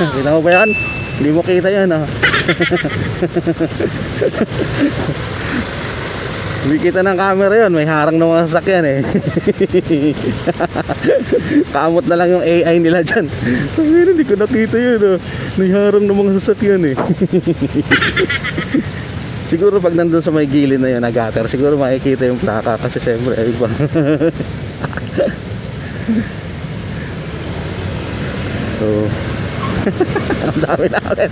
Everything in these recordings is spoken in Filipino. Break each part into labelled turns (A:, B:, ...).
A: Kita mo ba yan? Hindi mo kita yan, ah. Hindi kita ng camera yun, may harang ng mga sasakyan eh. Kamot na lang yung AI nila dyan. Hindi ko nakita yun, oh. May harang ng mga sasakyan eh. Siguro pag nandun sa may gilid na yun, nag-gutter, siguro makikita yung plaka kasi siyempre ay iba. So, ang dami na ulit.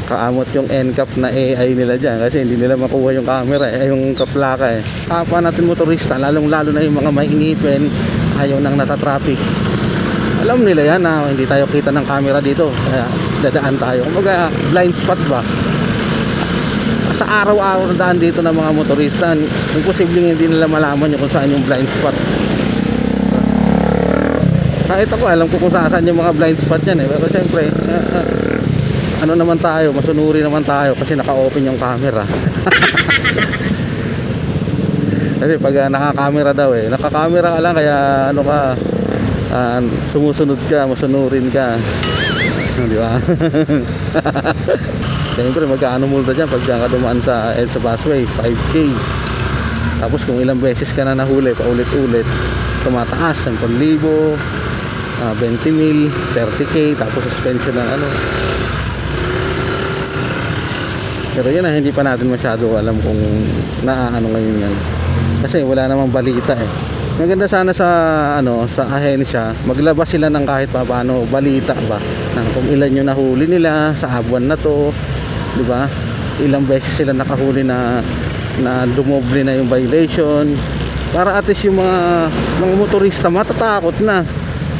A: Kaamot yung NCAP na AI nila dyan kasi hindi nila makuha yung camera yung kaplaka eh. Kapwa natin motorista, lalong lalo na yung mga maingipin, ayaw nang natatraffic. Alam nila yan na hindi tayo kita ng camera dito, kaya dadaan tayo. Kumbaga blind spot ba? Sa araw-araw na daan dito ng mga motorista, imposibleng hindi nila malaman yung kung saan yung blind spot. Kahit ako alam ko kung saan yung mga blind spot yan eh. Pero syempre ano naman tayo, masunuri naman tayo kasi naka-open yung camera. Kasi pag naka-camera daw eh, naka-camera ka lang kaya ano ka, sumusunod ka, masunurin ka. Di ba? Siyempre magkaano multa dyan pag ka dumaan sa EDSA busway, 5K. Tapos kung ilang beses ka na nahuli paulit-ulit, tumataas 10,000, 20,000, 30K, tapos suspension ng ano. Pero yun na, hindi pa natin masyado alam kung naaano ngayon yan. Kasi wala namang balita eh. Maganda sana sa ano, sa ahensya, maglabas sila ng kahit paano balita ba ng kung ilan yung nahuli nila sa buwan na to, 'di ba? Ilang beses sila nakahuli na dumoble na yung violation para at least yung mga motorista matatakot na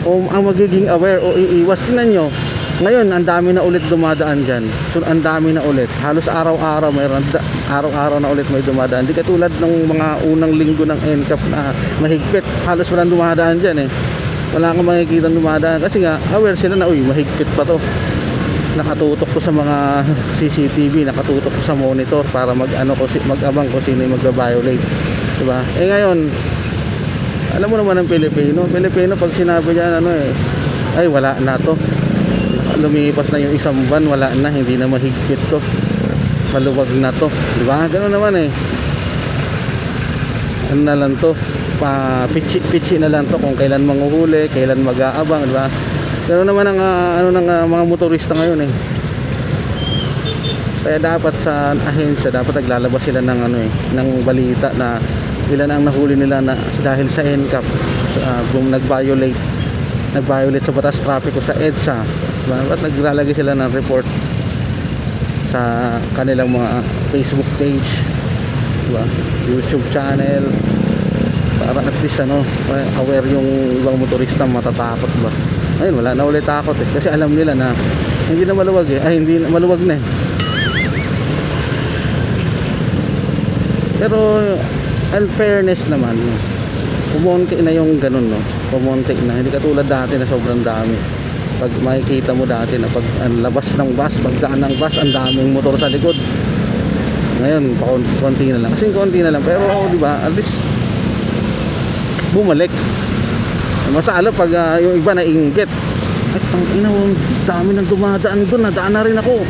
A: o ang magiging aware o iiwas. Tingnan nyo ngayon, ang dami na ulit dumadaan dyan. So, ang dami na ulit. Halos araw-araw araw-araw na ulit may dumadaan. Di katulad ng mga unang linggo ng NCAP na mahigpit. Halos walang dumadaan dyan eh. Wala kang makikita dumadaan. Kasi nga, aware sila na, uy, mahigpit pa to. Nakatutok ko sa mga CCTV, nakatutok ko sa monitor para mag-abang ko sino yung magbabiolate. Diba? Eh ngayon, alam mo naman ang Pilipino pag sinabi niya ano eh, ay wala na to. Lumipas na yung isang buwan, wala na, hindi na mahigpit to, maluwag na to, di ba? Ganoon naman eh. Ano na lang to, pitchi na lang to kung kailan manguhuli, kailan mag-aabang, di ba? Ganoon naman ang ano ng mga motorista ngayon eh. Kaya dapat sa ahensya, dapat naglalabas sila ng ano eh, ng balita na ilan ang nahuli nila na dahil sa NCAP, nag-violate sa batas trapiko sa EDSA. Ba't naglalagay sila ng report sa kanilang mga Facebook page, diba? YouTube channel, para at least ano, aware yung ibang motorista matatakot ba. Ayun, wala na ulit takot eh, kasi alam nila na hindi na maluwag eh, hindi na maluwag na eh. Pero unfairness naman, pumunti na yung ganun, no? Pumunti na, hindi katulad dati na sobrang dami. Pag makikita mo dati na pag labas ng bus, pagdaan ng bus, ang daming motor sa likod. Ngayon, konti na lang. Kasi konti na lang, pero di ba, at least bumalik. Masala pag yung iba nainggit. Ay, ang inawang dami nang dumadaan doon, nadaan na rin ako.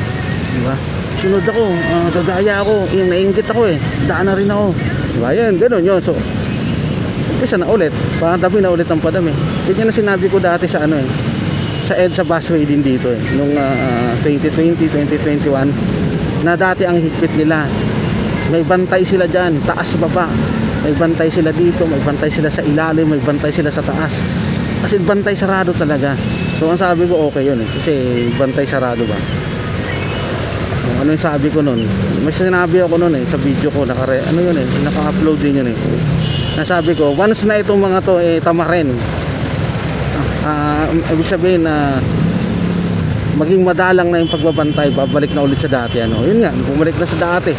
A: Di ba? Sunod ako, dadaya ako, yung nainggit ako eh. Daan na rin ako. Di ba? Yan, ganun yun. So, umpisa na ulit, padami na ulit ang padami. Yun na sinabi ko dati sa ano eh, sa EDSA busway din dito eh, nung 2020, 2021, na dati ang higpit nila, may bantay sila dyan, taas baba, may bantay sila dito, may bantay sila sa ilalim, may bantay sila sa taas, kasi bantay sarado talaga. So ang sabi ko okay yun eh, kasi bantay sarado ba. Ano yung sabi ko nun, may sinabi ako nun eh, sa video ko, ano yun eh, naka-upload din yun eh. Nasabi ko, once na itong mga to eh, tamarin, ibig sabihin na maging madalang na yung pagbabantay, babalik na ulit sa dati ano. Yun nga, bumalik na sa dati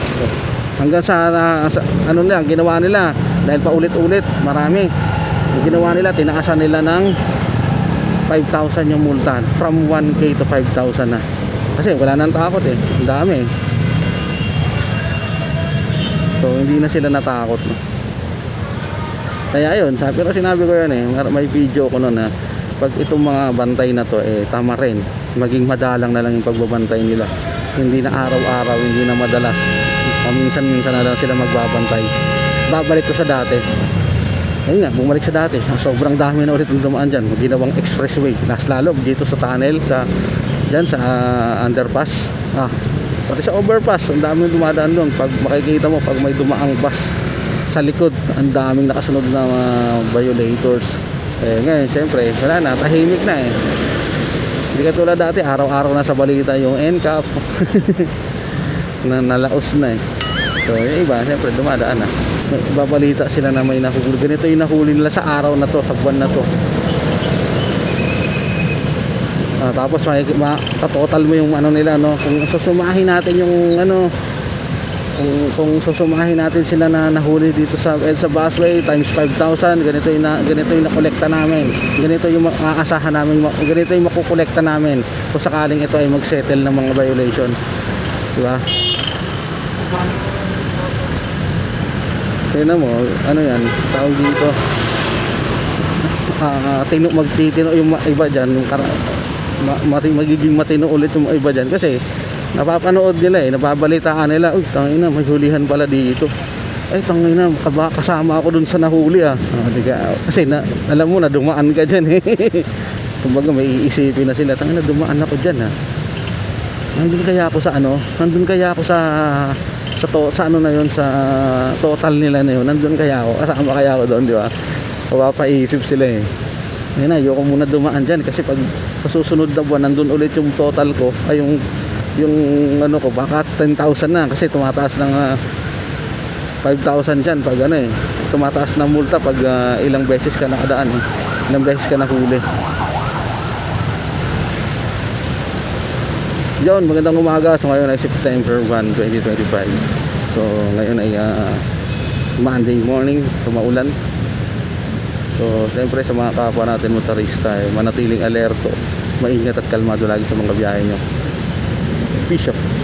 A: hanggang sa ano nila, ginawa nila dahil paulit-ulit, marami yung ginawa nila, tinaasan nila ng 5,000 yung multa, from 1K to 5,000 na, kasi wala nang takot eh, ang dami eh. So hindi na sila natakot no? Kaya ayun, pero sinabi ko yun eh, may video ko noon na pag itong mga bantay na to eh tama rin, maging madalang na lang yung pagbabantay nila, hindi na araw-araw, hindi na madalas, paminsan-minsan na lang sila magbabantay. Babalik to sa dati. Ayun nga, bumalik sa dati. Sobrang dami na ulit ang dumaan dyan, ginawang expressway, mas lalo dito sa tunnel, sa dyan sa underpass, pati sa overpass ang daming dumadaan doon. Pag makikita mo, pag may dumaang bus sa likod, ang daming nakasunod na violators. Eh ngayon syempre wala na, tahimik na eh. Hindi katulad dati, araw-araw na sa balita yung NCAP na nalaos na eh. So yung iba syempre dumadaan na, babalita sila na may nahuli, ganito yung nahuli nila sa araw na to, sa buwan na to. Tapos total mo yung ano nila, no? Kung susumahin natin yung ano, kung susumahin natin sila na nahuli dito sa EDSA busway times 5,000, ganito yung nakolekta namin, ganito yung aasahan namin, ganito yung makukolekta namin kung sakaling ito ay magsettle ng mga violation, di ba? Tingnan mo, ano yan, tawag dito, magtitino yung iba dyan, yung magiging matino ulit yung iba dyan kasi napapanood nila eh, nababalitaan nila, uy, tangina, may hulihan pala dito, ay tangina, kasama ako dun sa nahuli kasi alam mo na dumaan ka dyan eh. Kumbaga may iisipin na sila, tangina, dumaan ako dyan nandun kaya ako sa ano na yun, sa total nila na yun, nandun kaya ako, kasama kaya ako doon, di ba? Mapapaisip sila eh. Ayun na, ayoko muna dumaan dyan kasi pag sa susunod na buwan nandun ulit yung total ko, ay yung ano ko, baka 10,000 na kasi tumataas ng 5,000 dyan pag ano eh, tumataas ng multa pag ilang beses ka nakadaan ilang beses ka nahuli. Yun, magandang umaga. So ngayon ay September 1, 2025. So ngayon ay Monday morning, so maulan. So siyempre sa mga kapwa natin motorista manatiling alerto, maingat at kalmado lagi sa mga biyahe nyo. Peace out.